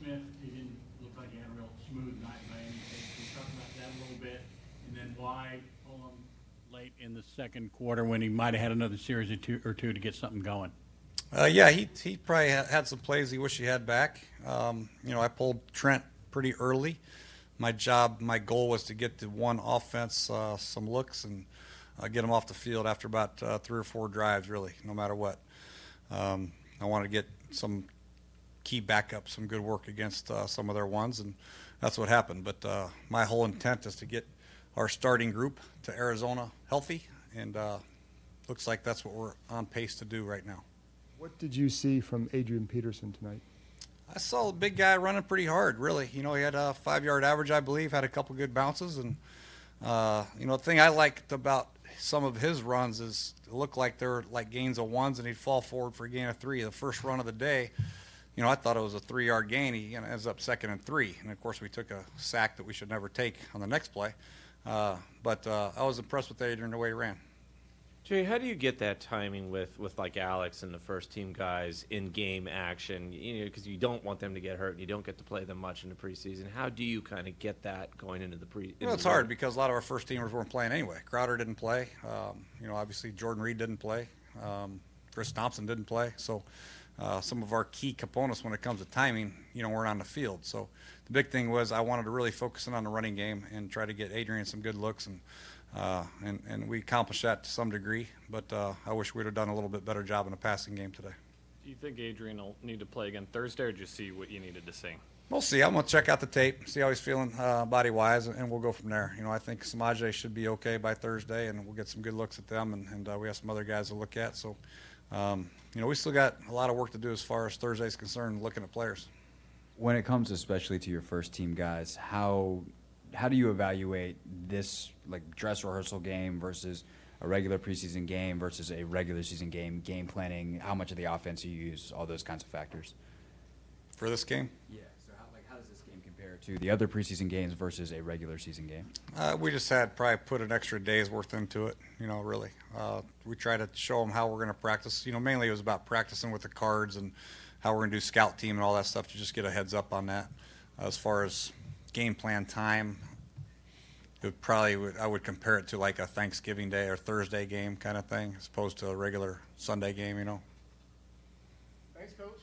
Smith, he didn't look like he had a real smooth night by any means. Can you talk about that a little bit, and then why pull him late in the second quarter when he might have had another series or two to get something going? Yeah, he probably had some plays he wished he had back. I pulled Trent pretty early. My goal was to get the one offense some looks and get him off the field after about 3 or 4 drives, really, no matter what. I wanted to get some key backups, some good work against some of their ones, and that's what happened. But my whole intent is to get our starting group to Arizona healthy, and looks like that's what we're on pace to do right now. What did you see from Adrian Peterson tonight? I saw the big guy running pretty hard, really. He had a 5-yard average, I believe, had a couple good bounces. And, the thing I liked about some of his runs is it looked like they were like gains of 1s, and he'd fall forward for a gain of 3. The first run of the day, I thought it was a 3-yard gain. He ends up 2nd and 3. And, of course, we took a sack that we should never take on the next play. But I was impressed with Adrian the way he ran. Jay, how do you get that timing with like Alex and the first team guys in game action? Because you don't want them to get hurt and you don't get to play them much in the preseason. How do you kind of get that going into the it's hard because a lot of our first teamers weren't playing anyway. Crowder didn't play. Obviously Jordan Reed didn't play. Chris Thompson didn't play. So some of our key components when it comes to timing, weren't on the field. So the big thing was I wanted to really focus in on the running game and try to get Adrian some good looks, and we accomplished that to some degree, but I wish we'd have done a little bit better job in the passing game today. Do you think Adrian will need to play again Thursday, or did you see what you needed to see? We'll see. I'm going to check out the tape, see how he's feeling body-wise, and we'll go from there. I think Samaje should be okay by Thursday, and we'll get some good looks at them, and we have some other guys to look at. So, we still got a lot of work to do as far as Thursday's concerned, looking at players. When it comes especially to your first-team guys, how do you evaluate this dress rehearsal game versus a regular preseason game versus a regular season game planning, how much of the offense you use, all those kinds of factors? For this game? Yeah. So how does this game compare to the other preseason games versus a regular season game? We just had probably put an extra day's worth into it, really. We try to show them how we're going to practice. Mainly it was about practicing with the cards and how we're going to do scout team and all that stuff to just get a heads up on that. As far as game plan time, I would compare it to like a Thanksgiving Day or Thursday game kind of thing, as opposed to a regular Sunday game, Thanks, Coach.